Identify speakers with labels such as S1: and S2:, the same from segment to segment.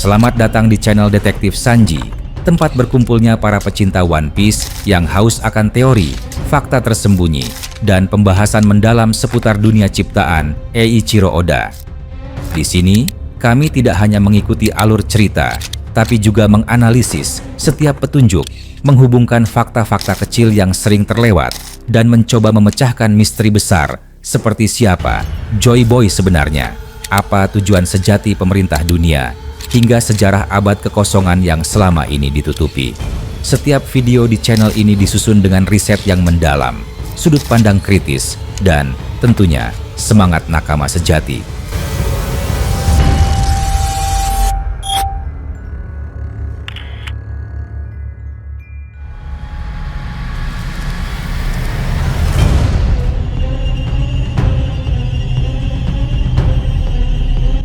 S1: Selamat datang di channel Detektif Sanji, tempat berkumpulnya para pecinta One Piece yang haus akan teori, fakta tersembunyi, dan pembahasan mendalam seputar dunia ciptaan Eiichiro Oda. Di sini, kami tidak hanya mengikuti alur cerita, tapi juga menganalisis setiap petunjuk, menghubungkan fakta-fakta kecil yang sering terlewat, dan mencoba memecahkan misteri besar seperti siapa Joy Boy sebenarnya, apa tujuan sejati pemerintah dunia, hingga sejarah abad kekosongan yang selama ini ditutupi. Setiap video di channel ini disusun dengan riset yang mendalam, sudut pandang kritis, dan tentunya semangat nakama sejati.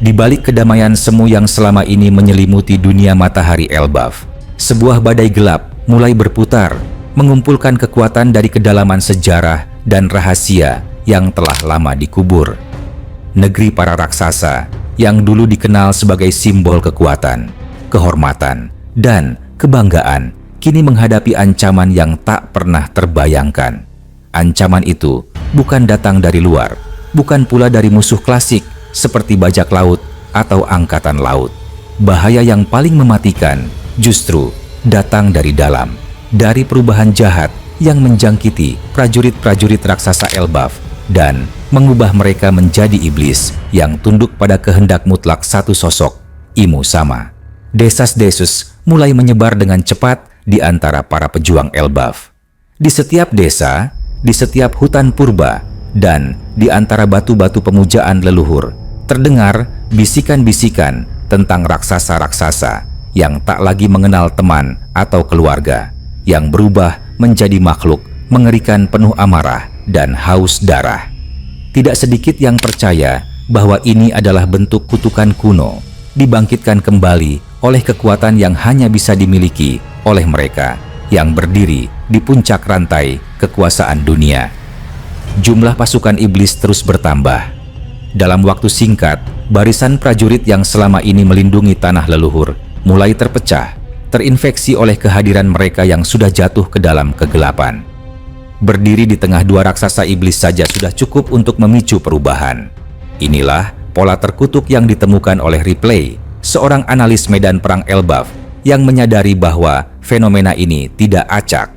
S1: Di balik kedamaian semu yang selama ini menyelimuti dunia matahari Elbaf, sebuah badai gelap mulai berputar, mengumpulkan kekuatan dari kedalaman sejarah dan rahasia yang telah lama dikubur. Negeri para raksasa yang dulu dikenal sebagai simbol kekuatan, kehormatan, dan kebanggaan, kini menghadapi ancaman yang tak pernah terbayangkan. Ancaman itu bukan datang dari luar, bukan pula dari musuh klasik seperti bajak laut atau angkatan laut. Bahaya yang paling mematikan justru datang dari dalam, dari perubahan jahat yang menjangkiti prajurit-prajurit raksasa Elbaf dan mengubah mereka menjadi iblis yang tunduk pada kehendak mutlak satu sosok, Imu Sama. Desas-desus mulai menyebar dengan cepat di antara para pejuang Elbaf. Di setiap desa, di setiap hutan purba, dan di antara batu-batu pemujaan leluhur, terdengar bisikan-bisikan tentang raksasa-raksasa yang tak lagi mengenal teman atau keluarga, yang berubah menjadi makhluk mengerikan penuh amarah dan haus darah. Tidak sedikit yang percaya bahwa ini adalah bentuk kutukan kuno, dibangkitkan kembali oleh kekuatan yang hanya bisa dimiliki oleh mereka yang berdiri di puncak rantai kekuasaan dunia. Jumlah pasukan iblis terus bertambah. Dalam waktu singkat, barisan prajurit yang selama ini melindungi tanah leluhur mulai terpecah, terinfeksi oleh kehadiran mereka yang sudah jatuh ke dalam kegelapan. Berdiri di tengah dua raksasa iblis saja sudah cukup untuk memicu perubahan. Inilah pola terkutuk yang ditemukan oleh Ripley, seorang analis medan perang Elbaf yang menyadari bahwa fenomena ini tidak acak.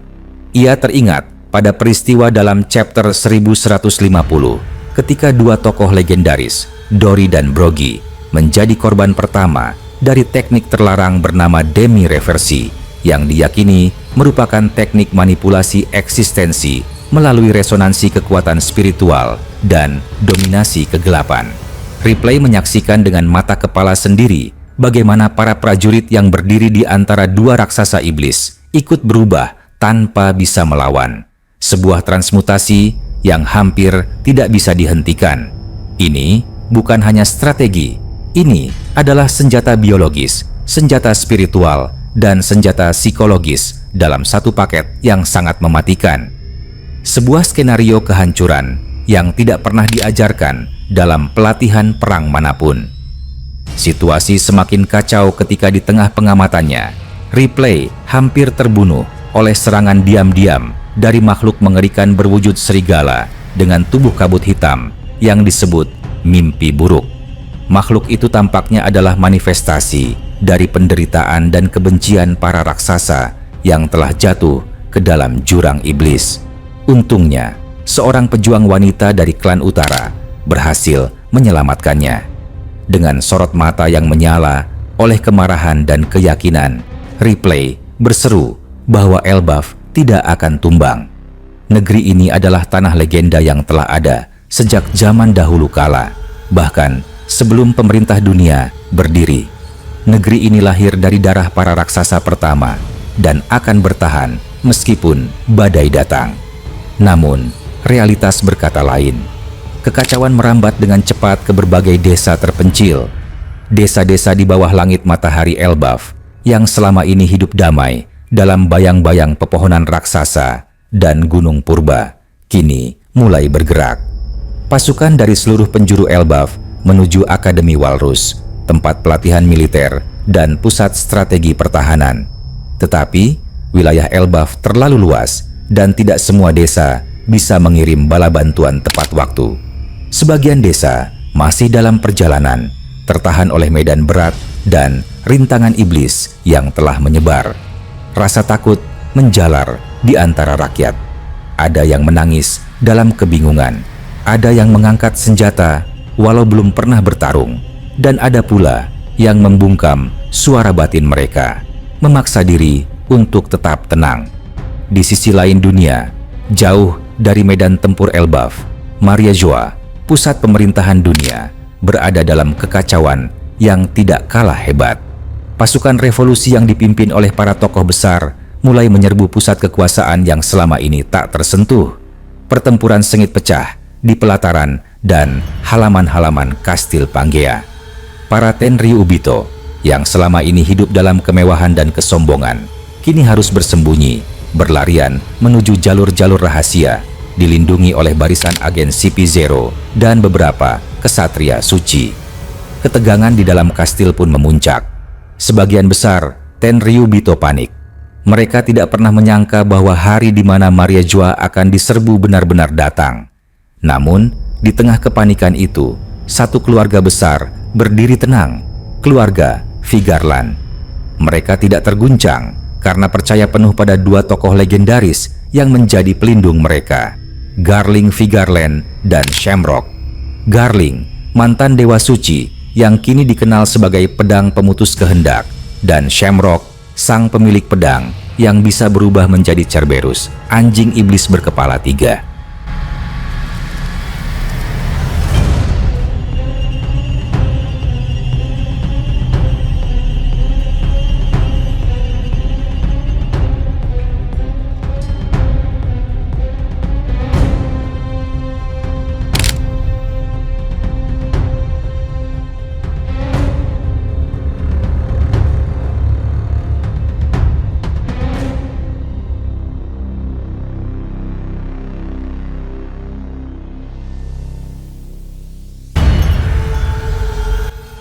S1: Ia teringat pada peristiwa dalam chapter 1150, ketika dua tokoh legendaris, Dory dan Brogy, menjadi korban pertama dari teknik terlarang bernama demi-reversi, yang diyakini merupakan teknik manipulasi eksistensi melalui resonansi kekuatan spiritual dan dominasi kegelapan. Ripley menyaksikan dengan mata kepala sendiri bagaimana para prajurit yang berdiri di antara dua raksasa iblis ikut berubah tanpa bisa melawan. Sebuah transmutasi yang hampir tidak bisa dihentikan. Ini bukan hanya strategi, ini adalah senjata biologis, senjata spiritual, dan senjata psikologis dalam satu paket yang sangat mematikan. Sebuah skenario kehancuran yang tidak pernah diajarkan dalam pelatihan perang manapun. Situasi semakin kacau ketika di tengah pengamatannya, Ripley hampir terbunuh oleh serangan diam-diam dari makhluk mengerikan berwujud serigala dengan tubuh kabut hitam yang disebut mimpi buruk. Makhluk itu tampaknya adalah manifestasi dari penderitaan dan kebencian para raksasa yang telah jatuh ke dalam jurang iblis. Untungnya, seorang pejuang wanita dari klan utara berhasil menyelamatkannya. Dengan sorot mata yang menyala oleh kemarahan dan keyakinan, Ripley berseru bahwa Elbaf tidak akan tumbang. Negeri ini adalah tanah legenda yang telah ada sejak zaman dahulu kala, bahkan sebelum pemerintah dunia berdiri. Negeri ini lahir dari darah para raksasa pertama dan akan bertahan meskipun badai datang. Namun, realitas berkata lain. Kekacauan merambat dengan cepat ke berbagai desa terpencil. Desa-desa di bawah langit matahari Elbaf yang selama ini hidup damai dalam bayang-bayang pepohonan raksasa dan gunung purba, kini mulai bergerak. Pasukan dari seluruh penjuru Elbaf menuju Akademi Walrus tempat pelatihan militer, dan pusat strategi pertahanan. Tetapi, wilayah Elbaf terlalu luas dan tidak semua desa bisa mengirim bala bantuan tepat waktu. Sebagian desa masih dalam perjalanan, tertahan oleh medan berat dan rintangan iblis yang telah menyebar. Rasa takut menjalar di antara rakyat. Ada yang menangis dalam kebingungan, ada yang mengangkat senjata walau belum pernah bertarung, dan ada pula yang membungkam suara batin mereka, memaksa diri untuk tetap tenang. Di sisi lain dunia, jauh dari medan tempur Elbaf, Mariajoa, pusat pemerintahan dunia, berada dalam kekacauan yang tidak kalah hebat. Pasukan revolusi yang dipimpin oleh para tokoh besar mulai menyerbu pusat kekuasaan yang selama ini tak tersentuh. Pertempuran sengit pecah di pelataran dan halaman-halaman Kastil Pangea. Para Tenryubito yang selama ini hidup dalam kemewahan dan kesombongan, kini harus bersembunyi, berlarian menuju jalur-jalur rahasia, dilindungi oleh barisan agen CP0 dan beberapa kesatria suci. Ketegangan di dalam kastil pun memuncak. Sebagian besar Tenryubito panik. Mereka tidak pernah menyangka bahwa hari di mana Mariajoa akan diserbu benar-benar datang. Namun, di tengah kepanikan itu, satu keluarga besar berdiri tenang, keluarga Vigarland. Mereka tidak terguncang karena percaya penuh pada dua tokoh legendaris yang menjadi pelindung mereka, Garling Vigarland dan Shamrock. Garling, mantan dewa suci yang kini dikenal sebagai pedang pemutus kehendak, dan Shamrock, sang pemilik pedang yang bisa berubah menjadi Cerberus, anjing iblis berkepala 3.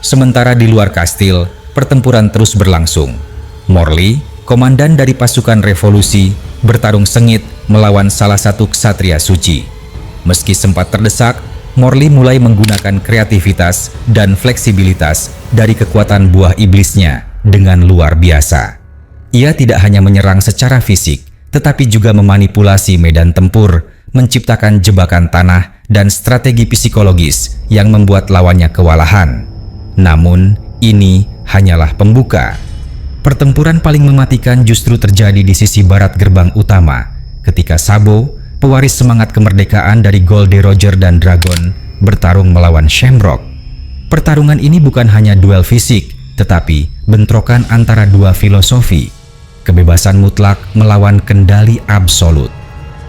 S1: Sementara di luar kastil, pertempuran terus berlangsung. Morley, komandan dari pasukan revolusi, bertarung sengit melawan salah satu ksatria suci. Meski sempat terdesak, Morley mulai menggunakan kreativitas dan fleksibilitas dari kekuatan buah iblisnya dengan luar biasa. Ia tidak hanya menyerang secara fisik, tetapi juga memanipulasi medan tempur, menciptakan jebakan tanah dan strategi psikologis yang membuat lawannya kewalahan. Namun, ini hanyalah pembuka. Pertempuran paling mematikan justru terjadi di sisi barat gerbang utama, ketika Sabo, pewaris semangat kemerdekaan dari Golde Roger dan Dragon, bertarung melawan Shamrock. Pertarungan ini bukan hanya duel fisik, tetapi bentrokan antara dua filosofi, kebebasan mutlak melawan kendali absolut.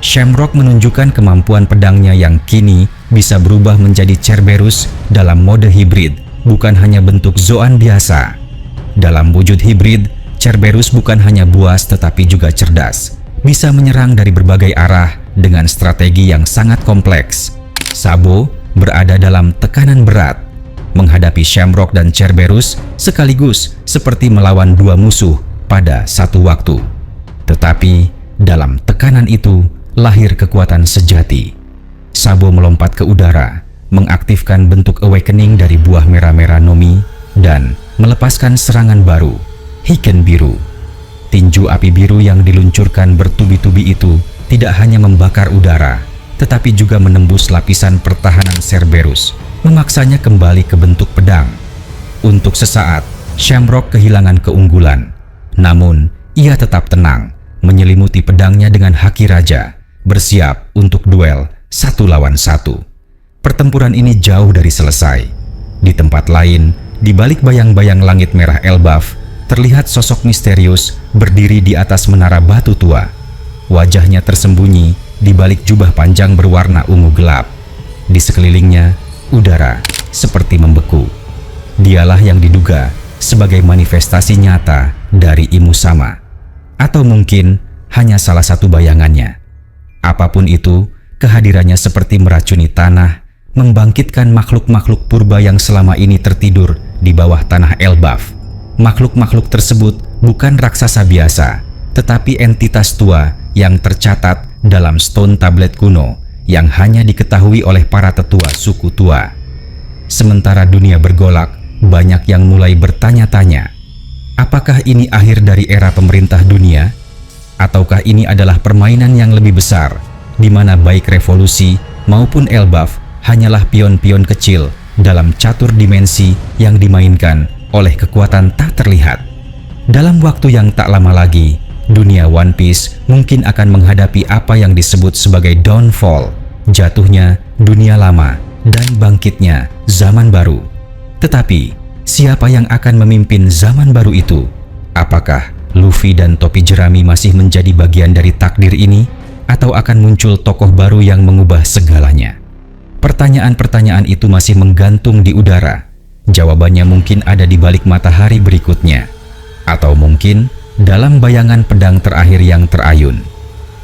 S1: Shamrock menunjukkan kemampuan pedangnya yang kini bisa berubah menjadi Cerberus dalam mode hibrid, bukan hanya bentuk Zoan biasa. Dalam wujud hibrid, Cerberus bukan hanya buas tetapi juga cerdas, bisa menyerang dari berbagai arah dengan strategi yang sangat kompleks. Sabo berada dalam tekanan berat, menghadapi Shamrock dan Cerberus sekaligus seperti melawan dua musuh pada satu waktu. Tetapi dalam tekanan itu lahir kekuatan sejati. Sabo melompat ke udara, mengaktifkan bentuk awakening dari buah merah-merah Nomi, dan melepaskan serangan baru, Hiken Biru. Tinju api biru yang diluncurkan bertubi-tubi itu tidak hanya membakar udara, tetapi juga menembus lapisan pertahanan Cerberus, memaksanya kembali ke bentuk pedang. Untuk sesaat, Shamrock kehilangan keunggulan. Namun, ia tetap tenang, menyelimuti pedangnya dengan haki raja, bersiap untuk duel 1 lawan 1. Pertempuran ini jauh dari selesai. Di tempat lain, di balik bayang-bayang langit merah Elbaf, terlihat sosok misterius berdiri di atas menara batu tua. Wajahnya tersembunyi di balik jubah panjang berwarna ungu gelap. Di sekelilingnya, udara seperti membeku. Dialah yang diduga sebagai manifestasi nyata dari Imu Sama. Atau mungkin hanya salah satu bayangannya. Apapun itu, kehadirannya seperti meracuni tanah, membangkitkan makhluk-makhluk purba yang selama ini tertidur di bawah tanah Elbaf. Makhluk-makhluk tersebut bukan raksasa biasa, tetapi entitas tua yang tercatat dalam stone tablet kuno yang hanya diketahui oleh para tetua suku tua. Sementara dunia bergolak, banyak yang mulai bertanya-tanya, apakah ini akhir dari era pemerintah dunia? Ataukah ini adalah permainan yang lebih besar, di mana baik revolusi maupun Elbaf hanyalah pion-pion kecil dalam catur dimensi yang dimainkan oleh kekuatan tak terlihat. Dalam waktu yang tak lama lagi, dunia One Piece mungkin akan menghadapi apa yang disebut sebagai downfall, jatuhnya dunia lama dan bangkitnya zaman baru. Tetapi, siapa yang akan memimpin zaman baru itu? Apakah Luffy dan topi jerami masih menjadi bagian dari takdir ini? Atau akan muncul tokoh baru yang mengubah segalanya? Pertanyaan-pertanyaan itu masih menggantung di udara. Jawabannya mungkin ada di balik matahari berikutnya. Atau mungkin dalam bayangan pedang terakhir yang terayun.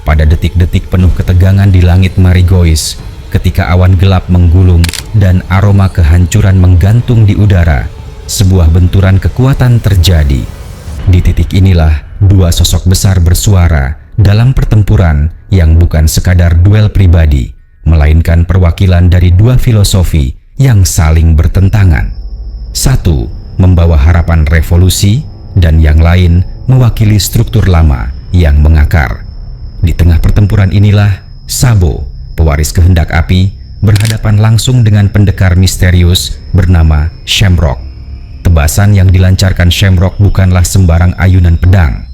S1: Pada detik-detik penuh ketegangan di langit Marigois, ketika awan gelap menggulung dan aroma kehancuran menggantung di udara, sebuah benturan kekuatan terjadi. Di titik inilah dua sosok besar bersuara dalam pertempuran yang bukan sekadar duel pribadi, melainkan perwakilan dari dua filosofi yang saling bertentangan. Satu membawa harapan revolusi dan yang lain mewakili struktur lama yang mengakar. Di tengah pertempuran inilah Sabo, pewaris kehendak api, berhadapan langsung dengan pendekar misterius bernama Shamrock. Tebasan yang dilancarkan Shamrock bukanlah sembarang ayunan pedang.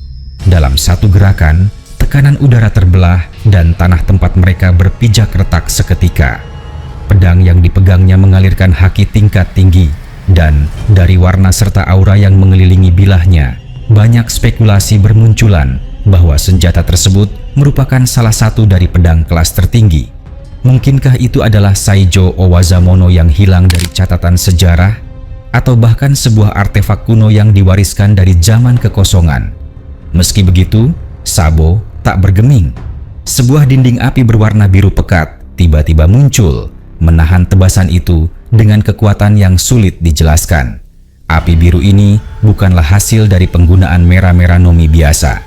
S1: Dalam satu gerakan, tekanan udara terbelah dan tanah tempat mereka berpijak retak seketika. Pedang yang dipegangnya mengalirkan haki tingkat tinggi, dan dari warna serta aura yang mengelilingi bilahnya, banyak spekulasi bermunculan bahwa senjata tersebut merupakan salah satu dari pedang kelas tertinggi. Mungkinkah itu adalah Saijo Owazamono yang hilang dari catatan sejarah? Atau bahkan sebuah artefak kuno yang diwariskan dari zaman kekosongan? Meski begitu, Sabo tak bergeming. Sebuah dinding api berwarna biru pekat tiba-tiba muncul, menahan tebasan itu dengan kekuatan yang sulit dijelaskan. Api biru ini bukanlah hasil dari penggunaan Mera-Mera Nomi biasa.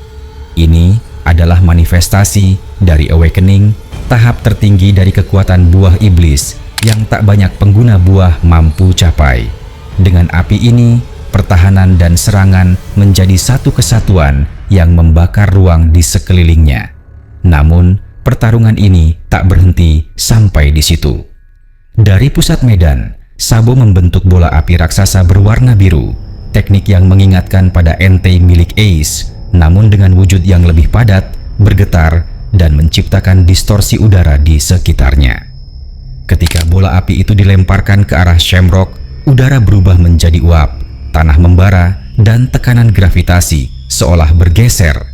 S1: Ini adalah manifestasi dari Awakening, tahap tertinggi dari kekuatan buah iblis yang tak banyak pengguna buah mampu capai. Dengan api ini, pertahanan dan serangan menjadi satu kesatuan yang membakar ruang di sekelilingnya. Namun, pertarungan ini tak berhenti sampai di situ. Dari pusat medan, Sabo membentuk bola api raksasa berwarna biru, teknik yang mengingatkan pada Entei milik Ace, namun dengan wujud yang lebih padat, bergetar, dan menciptakan distorsi udara di sekitarnya. Ketika bola api itu dilemparkan ke arah Shamrock, udara berubah menjadi uap, tanah membara, dan tekanan gravitasi seolah bergeser.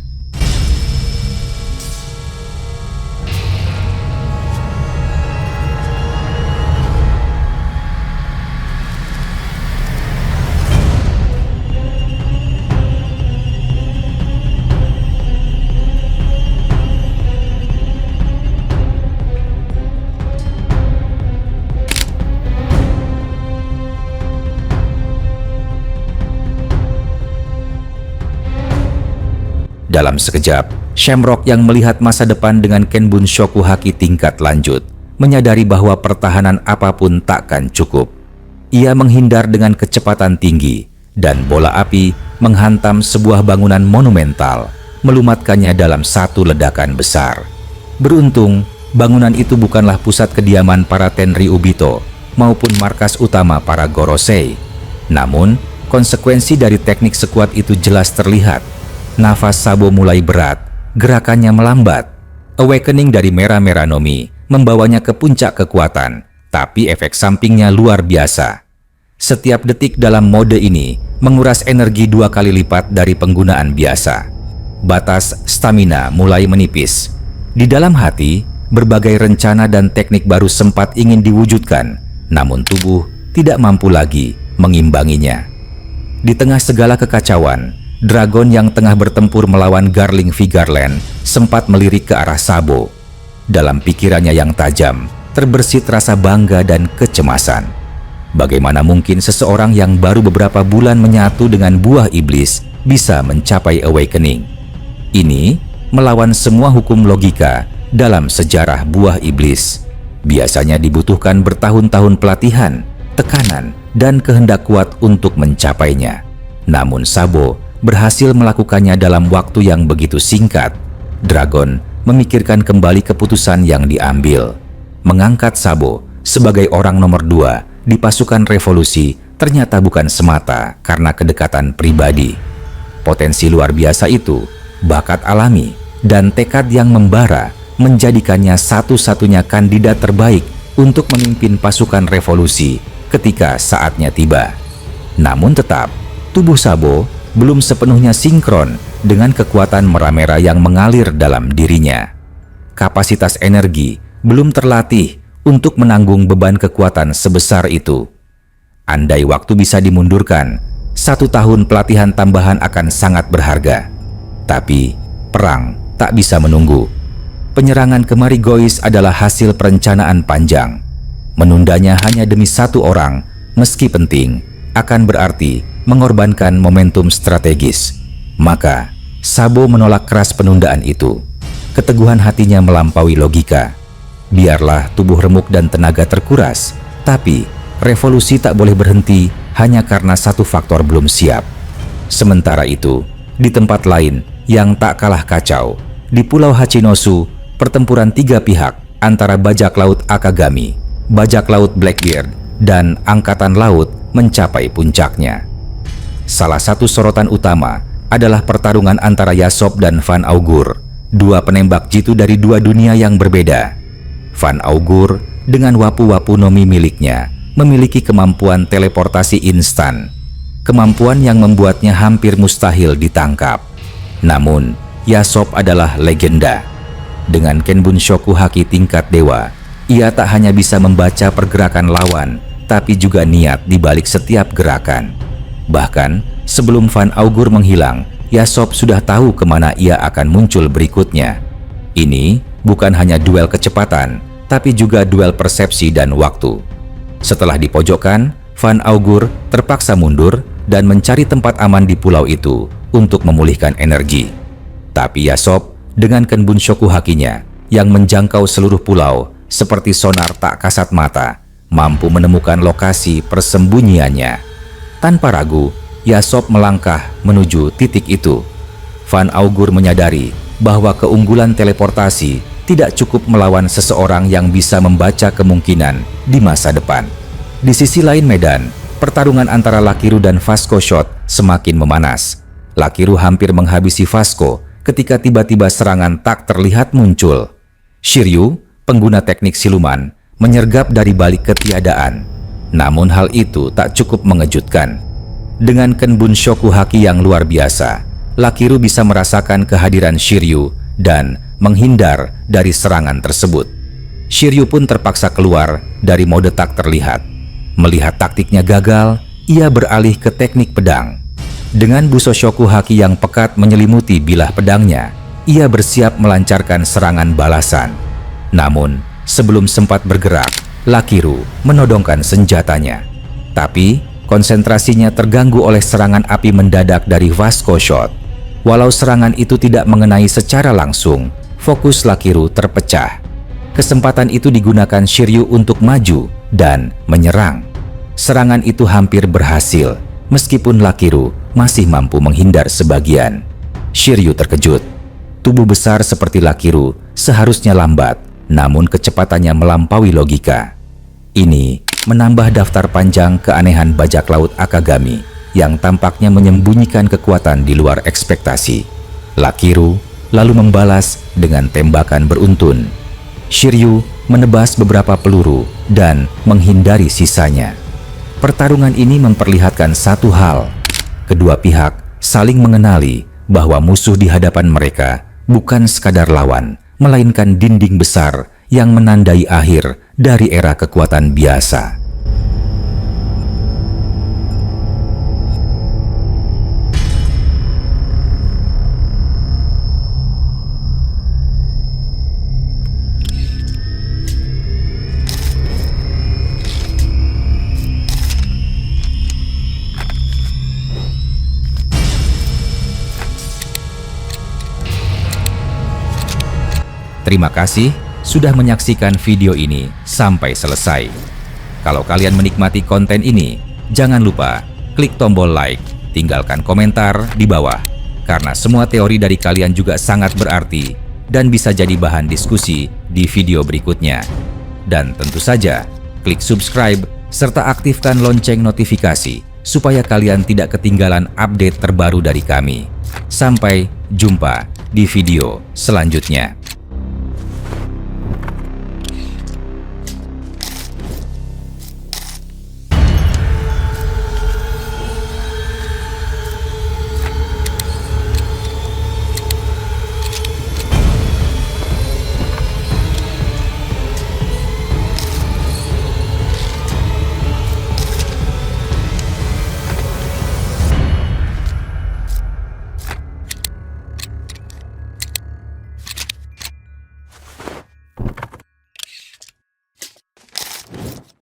S1: Dalam sekejap, Shamrock yang melihat masa depan dengan Kenbun Shoku Haki tingkat lanjut, menyadari bahwa pertahanan apapun takkan cukup. Ia menghindar dengan kecepatan tinggi, dan bola api menghantam sebuah bangunan monumental, melumatkannya dalam satu ledakan besar. Beruntung, bangunan itu bukanlah pusat kediaman para Tenryubito maupun markas utama para Gorosei. Namun, konsekuensi dari teknik sekuat itu jelas terlihat. Nafas Sabo mulai berat, gerakannya melambat. Awakening dari Mera-Mera Nomi membawanya ke puncak kekuatan, tapi efek sampingnya luar biasa. Setiap detik dalam mode ini menguras energi 2 kali lipat dari penggunaan biasa. Batas stamina mulai menipis. Di dalam hati, berbagai rencana dan teknik baru sempat ingin diwujudkan, namun tubuh tidak mampu lagi mengimbanginya. Di tengah segala kekacauan, Dragon yang tengah bertempur melawan Garling Vigarland sempat melirik ke arah Sabo. Dalam pikirannya yang tajam, terbersit rasa bangga dan kecemasan. Bagaimana mungkin seseorang yang baru beberapa bulan menyatu dengan buah iblis bisa mencapai awakening? Ini melawan semua hukum logika dalam sejarah buah iblis. Biasanya dibutuhkan bertahun-tahun pelatihan, tekanan, dan kehendak kuat untuk mencapainya. Namun Sabo berhasil melakukannya dalam waktu yang begitu singkat. Dragon memikirkan kembali keputusan yang diambil. Mengangkat Sabo sebagai orang nomor 2 di pasukan revolusi ternyata bukan semata karena kedekatan pribadi. Potensi luar biasa itu, bakat alami, dan tekad yang membara menjadikannya satu-satunya kandidat terbaik untuk memimpin pasukan revolusi ketika saatnya tiba. Namun tetap, tubuh Sabo belum sepenuhnya sinkron dengan kekuatan merah-merah yang mengalir dalam dirinya. Kapasitas energi belum terlatih untuk menanggung beban kekuatan sebesar itu. Andai waktu bisa dimundurkan, 1 tahun pelatihan tambahan akan sangat berharga. Tapi, perang tak bisa menunggu. Penyerangan ke Marigois adalah hasil perencanaan panjang. Menundanya hanya demi 1 orang, meski penting, akan berarti mengorbankan momentum strategis. Maka, Sabo menolak keras penundaan itu. Keteguhan hatinya melampaui logika. Biarlah tubuh remuk dan tenaga terkuras, tapi revolusi tak boleh berhenti hanya karena 1 faktor belum siap. Sementara itu, di tempat lain yang tak kalah kacau, di Pulau Hachinosu, pertempuran 3 pihak antara bajak laut Akagami, bajak laut Blackbeard, dan angkatan laut mencapai puncaknya. Salah satu sorotan utama adalah pertarungan antara Yasop dan Van Augur, 2 penembak jitu dari 2 dunia yang berbeda. Van Augur dengan wapu-wapu Nomi miliknya memiliki kemampuan teleportasi instan, kemampuan yang membuatnya hampir mustahil ditangkap. Namun, Yasop adalah legenda. Dengan Kenbunshoku Haki tingkat dewa, ia tak hanya bisa membaca pergerakan lawan, tapi juga niat di balik setiap gerakan. Bahkan, sebelum Van Augur menghilang, Yasop sudah tahu kemana ia akan muncul berikutnya. Ini bukan hanya duel kecepatan, tapi juga duel persepsi dan waktu. Setelah dipojokkan, Van Augur terpaksa mundur dan mencari tempat aman di pulau itu untuk memulihkan energi. Tapi Yasop dengan Kenbunshoku Hakinya yang menjangkau seluruh pulau seperti sonar tak kasat mata, mampu menemukan lokasi persembunyiannya. Tanpa ragu, Yasop melangkah menuju titik itu. Van Augur menyadari bahwa keunggulan teleportasi tidak cukup melawan seseorang yang bisa membaca kemungkinan di masa depan. Di sisi lain medan, pertarungan antara Lakiru dan Vasco Shot semakin memanas. Lakiru hampir menghabisi Vasco ketika tiba-tiba serangan tak terlihat muncul. Shiryu, pengguna teknik siluman, menyergap dari balik ketiadaan. Namun hal itu tak cukup mengejutkan. Dengan Kenbunshoku Haki yang luar biasa, Lakiru bisa merasakan kehadiran Shiryu dan menghindar dari serangan tersebut. Shiryu pun terpaksa keluar dari mode tak terlihat. Melihat taktiknya gagal, ia beralih ke teknik pedang. Dengan Busoshoku Haki yang pekat menyelimuti bilah pedangnya, ia bersiap melancarkan serangan balasan. Namun, sebelum sempat bergerak, Lakiru menodongkan senjatanya. Tapi, konsentrasinya terganggu oleh serangan api mendadak dari Vasco Shot. Walau serangan itu tidak mengenai secara langsung, fokus Lakiru terpecah. Kesempatan itu digunakan Shiryu untuk maju dan menyerang. Serangan itu hampir berhasil, meskipun Lakiru masih mampu menghindar sebagian. Shiryu terkejut. Tubuh besar seperti Lakiru seharusnya lambat, namun kecepatannya melampaui logika. Ini menambah daftar panjang keanehan bajak laut Akagami yang tampaknya menyembunyikan kekuatan di luar ekspektasi. Lakiru lalu membalas dengan tembakan beruntun. Shiryu menebas beberapa peluru dan menghindari sisanya. Pertarungan ini memperlihatkan satu hal. Kedua pihak saling mengenali bahwa musuh di hadapan mereka bukan sekadar lawan, melainkan dinding besar yang menandai akhir dari era kekuatan biasa. Terima kasih sudah menyaksikan video ini sampai selesai. Kalau kalian menikmati konten ini, jangan lupa klik tombol like, tinggalkan komentar di bawah, karena semua teori dari kalian juga sangat berarti dan bisa jadi bahan diskusi di video berikutnya. Dan tentu saja, klik subscribe serta aktifkan lonceng notifikasi supaya kalian tidak ketinggalan update terbaru dari kami. Sampai jumpa di video selanjutnya.